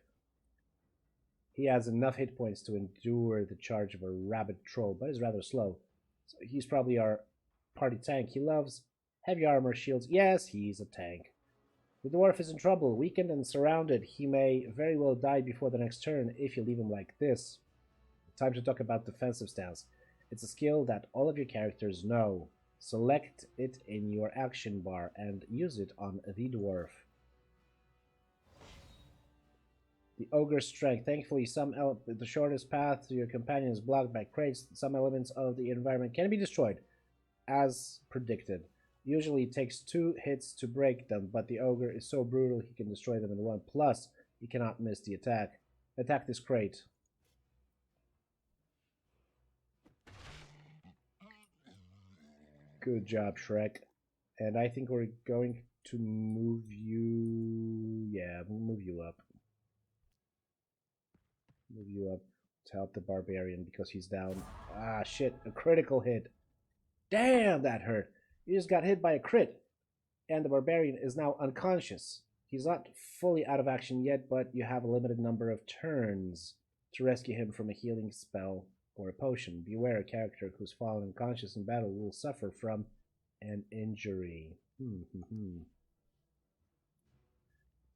A: He has enough hit points to endure the charge of a rabid troll, but is rather slow. So he's probably our party tank. He loves heavy armor, shields. Yes, he's a tank. The dwarf is in trouble. Weakened and surrounded, he may very well die before the next turn if you leave him like this. Time to talk about defensive stance. It's a skill that all of your characters know. Select it in your action bar and use it on the dwarf. The ogre's strength. Thankfully, the shortest path to your companion is blocked by crates. Some elements of the environment can be destroyed, as predicted. Usually it takes 2 hits to break them, but the ogre is so brutal he can destroy them in 1. Plus, he cannot miss the attack. Attack this crate. Good job, Shrek. And I think we're going to move you... Yeah, we'll move you up. Move you up to help the barbarian because he's down. Ah, shit. A critical hit. Damn, that hurt. You just got hit by a crit. And the barbarian is now unconscious. He's not fully out of action yet, but you have a limited number of turns to rescue him from a healing spell or a potion. Beware, a character who's fallen unconscious in battle will suffer from an injury.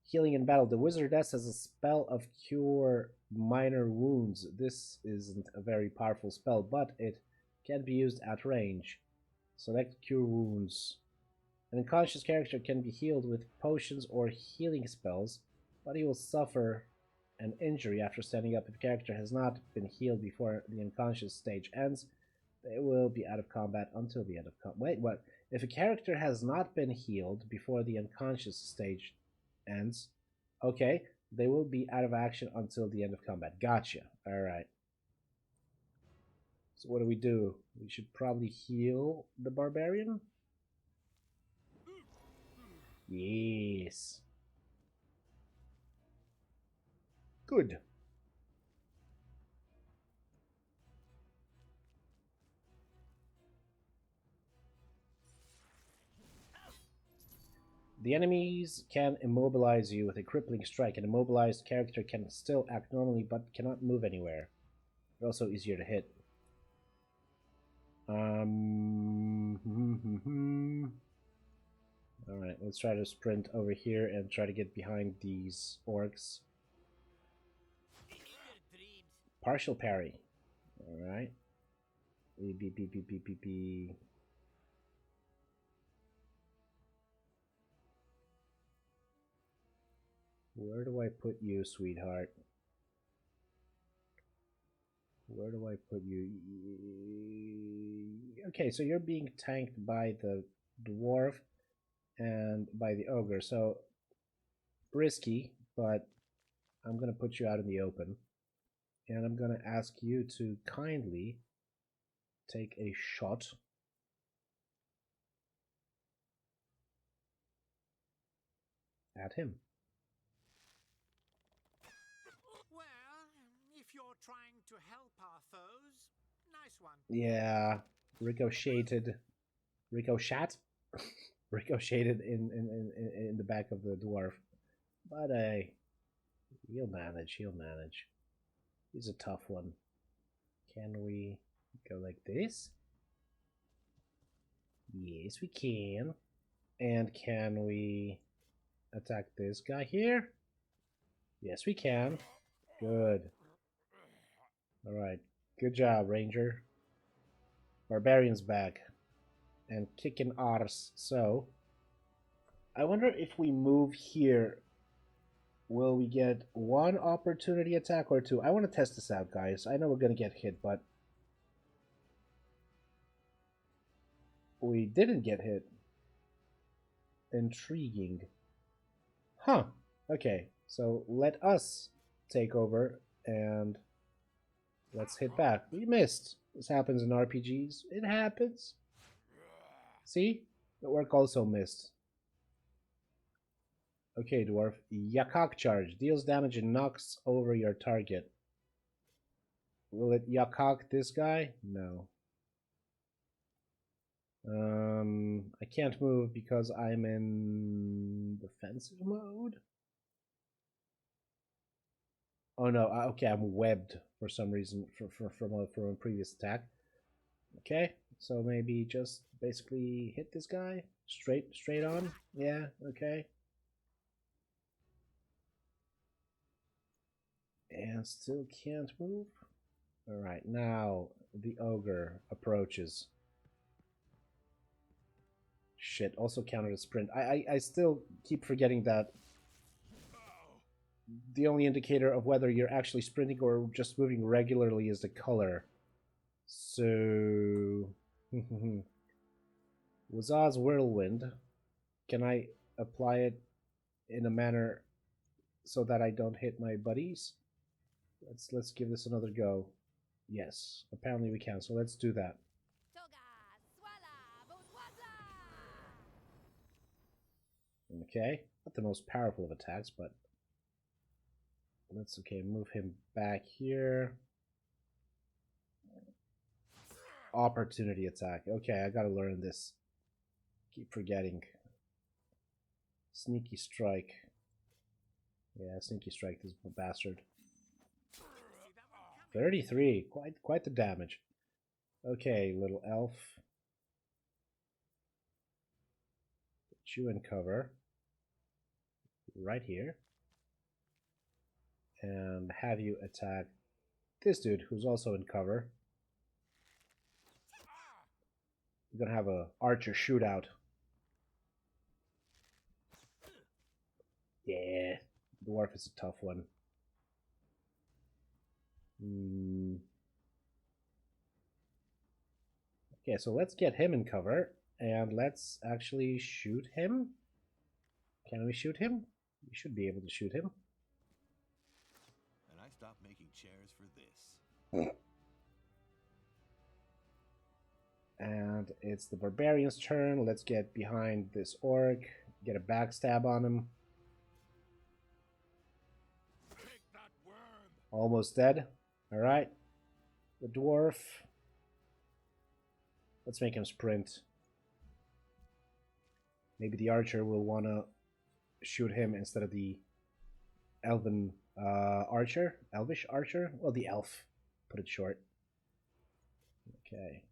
A: Healing in battle. The wizardess has a spell of cure minor wounds. This isn't a very powerful spell, but it can be used at range. Select cure wounds. An unconscious character can be healed with potions or healing spells, but he will suffer an injury after standing up. If a character has not been healed before the unconscious stage ends, they will be out of combat until the end of combat. Wait, what? If a character has not been healed before the unconscious stage ends, okay, they will be out of action until the end of combat. Gotcha. Alright. So what do? We should probably heal the barbarian? Yes. Good. The enemies can immobilize you with a crippling strike. An immobilized character can still act normally but cannot move anywhere. They're also easier to hit. Alright, let's try to sprint over here and try to get behind these orcs. Partial parry. Alright. Where do I put you, sweetheart? Where do I put you? Okay, so you're being tanked by the dwarf and by the ogre, so risky, but I'm gonna put you out in the open, and I'm gonna ask you to kindly take a shot at him.
F: Well, if you're trying to help our foes, nice one.
A: Yeah, ricocheted in the back of the dwarf, but he'll manage. He's a tough one. Can we go like this? Yes, we can. And can we attack this guy here? Yes, we can. Good. Alright, good job, Ranger. Barbarian's back. And kicking arse. So, I wonder if we move here, will we get one opportunity attack or two? I want to test this out, guys. I know we're going to get hit, but we didn't get hit. Intriguing. Huh. Okay, so let us take over and let's hit back. We missed. This happens in RPGs. It happens. See? The orc also missed. Okay, dwarf. Yakok charge. Deals damage and knocks over your target. Will it Yakok this guy? No. I can't move because I'm in defensive mode. Oh no, okay, I'm webbed for some reason from a previous attack. Okay, so maybe just basically hit this guy straight on. Yeah, okay. And still can't move. All right, now the ogre approaches. Shit, also counted a sprint. I still keep forgetting that the only indicator of whether you're actually sprinting or just moving regularly is the color. So... Wazaz's Whirlwind. Can I apply it in a manner so that I don't hit my buddies? Let's give this another go. Yes, apparently we can, so let's do that. Okay, not the most powerful of attacks, but let's okay, move him back here. Opportunity attack. Okay, I gotta learn this. Keep forgetting. Sneaky strike. Yeah, sneaky strike this bastard. 33. Quite the damage. Okay, little elf. Put you in cover. Right here. And have you attack this dude who's also in cover. We're gonna have a archer shootout. Yeah, dwarf is a tough one. Okay, so let's get him in cover and let's actually shoot him. Can we shoot him? We should be able to shoot him.
E: And I stopped making chairs for this.
A: And it's the barbarian's turn. Let's get behind this orc, get a backstab on him. Almost dead. Alright. The dwarf. Let's make him sprint. Maybe the archer will want to shoot him instead of the elven archer. Elvish archer? Well, the elf. Put it short. Okay.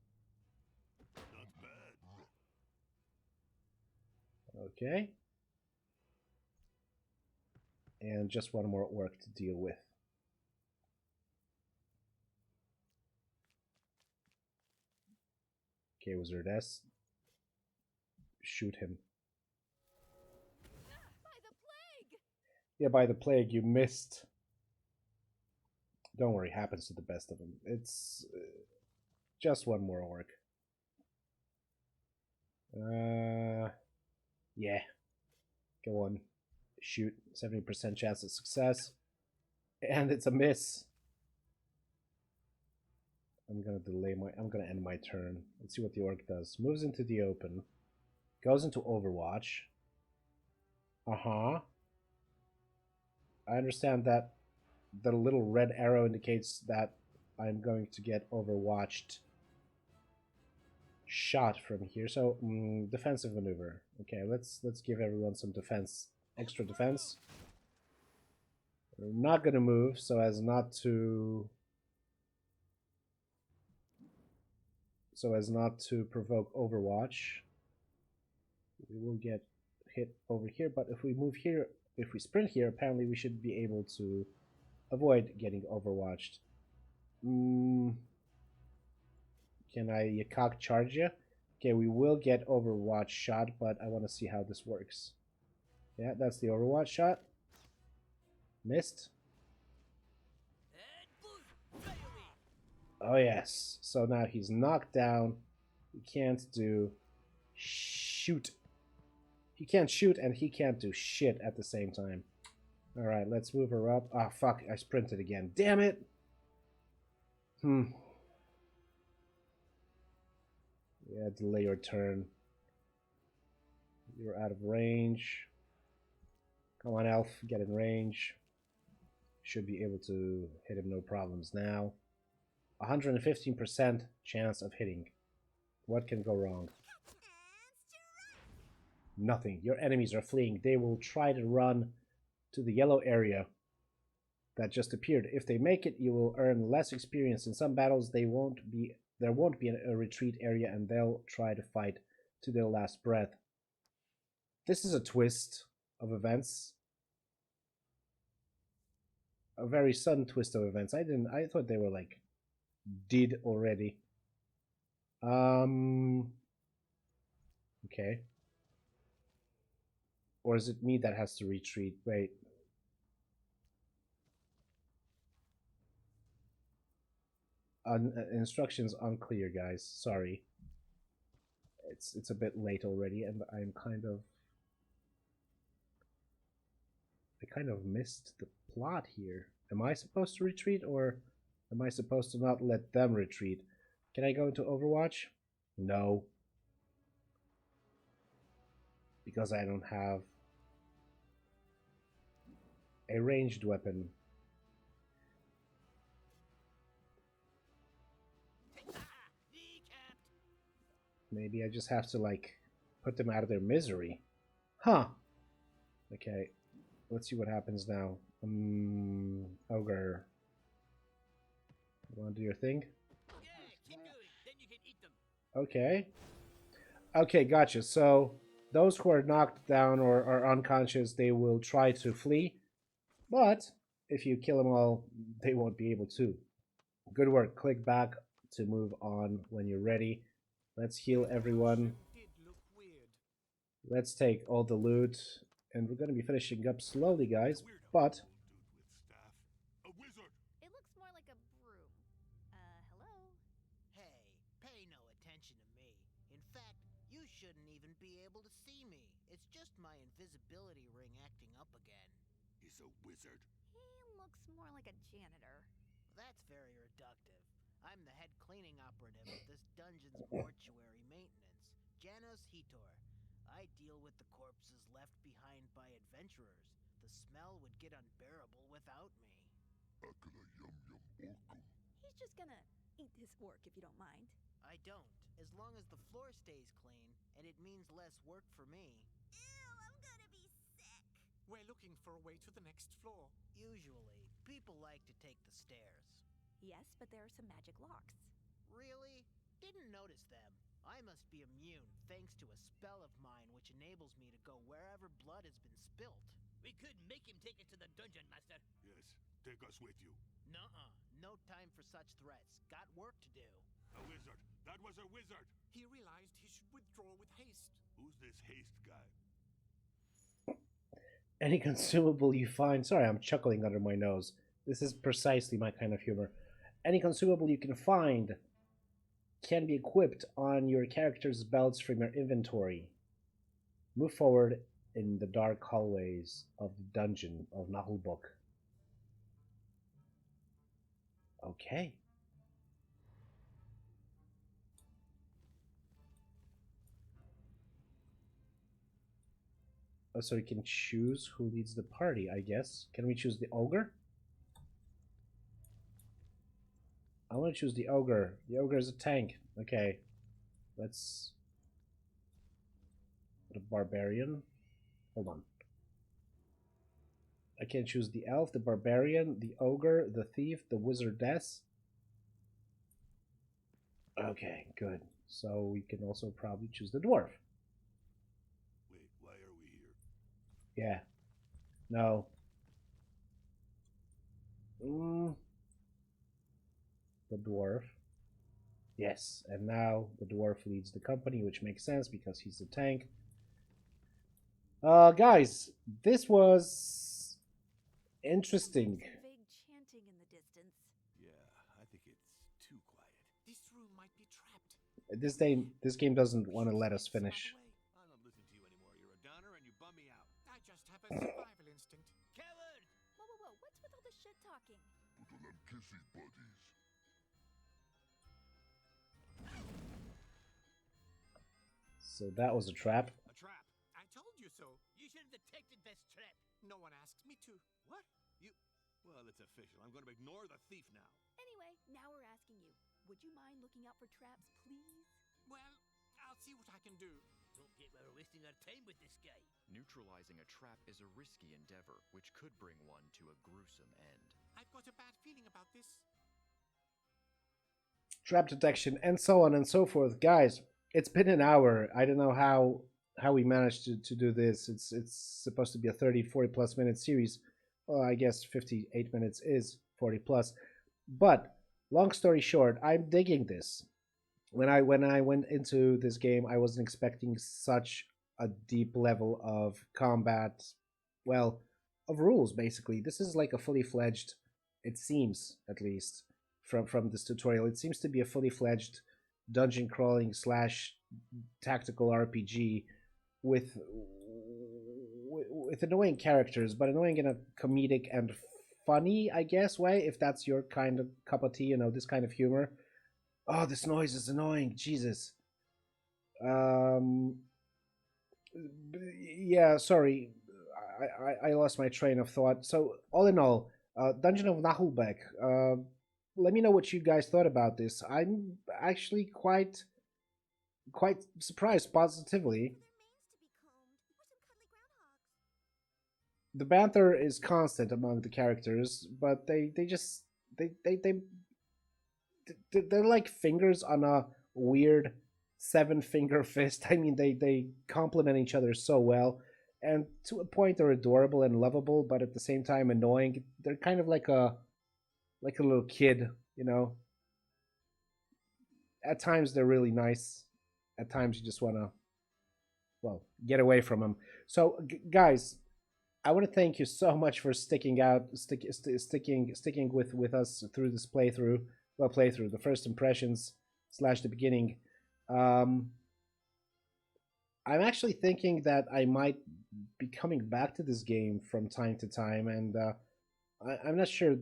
A: Okay. And just one more orc to deal with. Okay, Wizard S. Shoot him.
D: By the plague!
A: Yeah, by the plague, you missed. Don't worry, happens to the best of them. It's just one more orc. Yeah. Go on. Shoot. 70% chance of success. And it's a miss. I'm gonna end my turn. Let's see what the orc does. Moves into the open. Goes into Overwatch. I understand that the little red arrow indicates that I'm going to get Overwatched shot from here. So defensive maneuver. Okay, let's give everyone some defense, extra defense. We're not gonna move so as not to provoke Overwatch. We will get hit over here, but if we move here, if we sprint here, apparently we should be able to avoid getting Overwatched. Can I cock charge you? Okay, we will get Overwatch shot, but I want to see how this works. Yeah, that's the Overwatch shot. Missed. Oh yes. So now he's knocked down. He can't do shoot. He can't shoot and he can't do shit at the same time. Alright, let's move her up. Ah, fuck, I sprinted again. Damn it! Yeah, delay your turn. You're out of range. Come on, elf, get in range. Should be able to hit him no problems now. 115% chance of hitting. What can go wrong? Nothing. Your enemies are fleeing. They will try to run to the yellow area that just appeared. If they make it, you will earn less experience. In some battles, there won't be a retreat area, and they'll try to fight to their last breath. This is a twist of events. A very sudden twist of events. I thought they were like did already. Okay. Or is it me that has to retreat? Wait. Instructions unclear, guys. Sorry. It's a bit late already, and I kind of missed the plot here. Am I supposed to retreat, or am I supposed to not let them retreat? Can I go into Overwatch? No. Because I don't have A ranged weapon. Maybe I just have to, like, put them out of their misery. Huh. Okay. Let's see what happens now. Ogre. You want to do your thing?
C: Yeah, keep going. Then you can eat them.
A: Okay. Okay, gotcha. So, those who are knocked down or are unconscious, they will try to flee. But, if you kill them all, they won't be able to. Good work. Click back to move on when you're ready. Let's heal everyone.
F: Did look weird.
A: Let's take all the loot. And we're going to be finishing up slowly, guys. But
E: A wizard!
D: It looks more like a broom. Hello?
C: Hey, pay no attention to me. In fact, you shouldn't even be able to see me. It's just my invisibility ring acting up again.
E: He's a wizard.
D: He looks more like a janitor.
C: That's very reductive. I'm the head cleaning operative of this dungeon's mortuary maintenance, Janos Hitor. I deal with the corpses left behind by adventurers. The smell would get unbearable without me.
D: He's just gonna eat his orc if you don't mind.
C: I don't, as long as the floor stays clean, and it means less work for me.
D: Ew, I'm gonna be sick.
F: We're looking for a way to the next floor.
C: Usually, people like to take the stairs.
D: Yes, but there are some magic locks.
C: Really? Didn't notice them. I must be immune thanks to a spell of mine which enables me to go wherever blood has been spilt. We could make him take it to the dungeon, master.
E: Yes, take us with you.
C: Nuh-uh. No time for such threats. Got work to do.
E: A wizard. That was a wizard.
F: He realized he should withdraw with haste.
E: Who's this haste guy?
A: any consumable you find... Sorry, I'm chuckling under my nose. This is precisely my kind of humor. Any consumable you can find can be equipped on your character's belts from your inventory. Move forward in the dark hallways of the Dungeon of Naheulbeuk. Okay. Oh, so we can choose who leads the party, I guess. Can we choose the ogre? I want to choose the ogre. The ogre is a tank. Okay. Let's... The barbarian. Hold on. I can choose the elf, the barbarian, the ogre, the thief, the wizardess. Okay, good. So we can also probably choose the dwarf.
E: Wait, why are we here?
A: Yeah. No. The dwarf. Yes, and now the dwarf leads the company, which makes sense because he's the tank. Guys, this was interesting.
D: Some vague chanting in the distance.
E: Yeah, I think it's too quiet.
F: This room might be trapped.
A: This game doesn't want to let us finish.
E: I don't listen to you anymore. You're a downer and you bum me out.
F: I just have a survival instinct.
C: Coward!
D: Whoa, whoa, whoa, what's with all this shit talking?
A: So that was a trap.
E: A trap.
F: I told you so.
C: You should have detected this trap.
F: No one asked me to.
E: What? You... Well, it's official. I'm going to ignore the thief now.
D: Anyway, now we're asking you. Would you mind looking out for traps, please?
F: Well, I'll see what I can do.
C: Don't get we're wasting our time with this guy.
B: Neutralizing a trap is a risky endeavor, which could bring one to a gruesome end.
F: I've got a bad feeling about this.
A: Trap detection, and so on and so forth. Guys, it's been an hour. I don't know how we managed to do this. It's supposed to be a 30-40 plus minute series. Well, I guess 58 minutes is 40 plus. But long story short, I'm digging this. When I went into this game, I wasn't expecting such a deep level of combat, well, of rules basically. This is like a fully fledged, it seems at least from this tutorial, it seems to be a fully fledged dungeon crawling / tactical RPG with annoying characters, but annoying in a comedic and funny, I guess, way, if that's your kind of cup of tea, you know, this kind of humor. Oh, this noise is annoying, Jesus. Yeah, sorry. I lost my train of thought. So all in all, Dungeon of Naheulbeuk. Let me know what you guys thought about this. I'm actually quite surprised positively. The banter is constant among the characters, but they just they're like fingers on a weird seven finger fist. I mean, they complement each other so well, and to a point they're adorable and lovable, but at the same time annoying. They're kind of like a little kid, you know. At times they're really nice. At times you just want to, well, get away from them. So, guys, I want to thank you so much for sticking out, sticking with us through this playthrough. Well, playthrough, the first impressions slash the beginning. Um, I'm actually thinking that I might be coming back to this game from time to time, and I'm not sure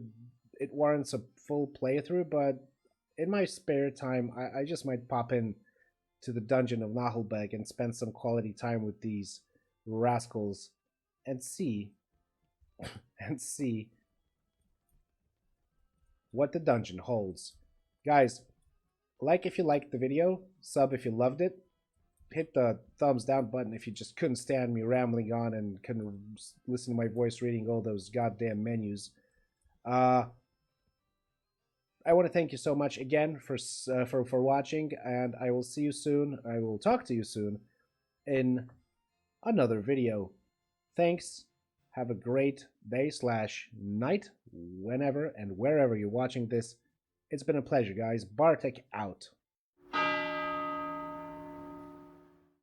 A: it warrants a full playthrough, but in my spare time, I just might pop in to the Dungeon of Naheulbeuk and spend some quality time with these rascals and see and see what the dungeon holds. Guys, like if you liked the video, sub if you loved it, hit the thumbs down button if you just couldn't stand me rambling on and couldn't listen to my voice reading all those goddamn menus. I want to thank you so much again for watching, and I will see you soon. I will talk to you soon in another video. Thanks. Have a great day slash night whenever and wherever you're watching this. It's been a pleasure, guys. Bartek out.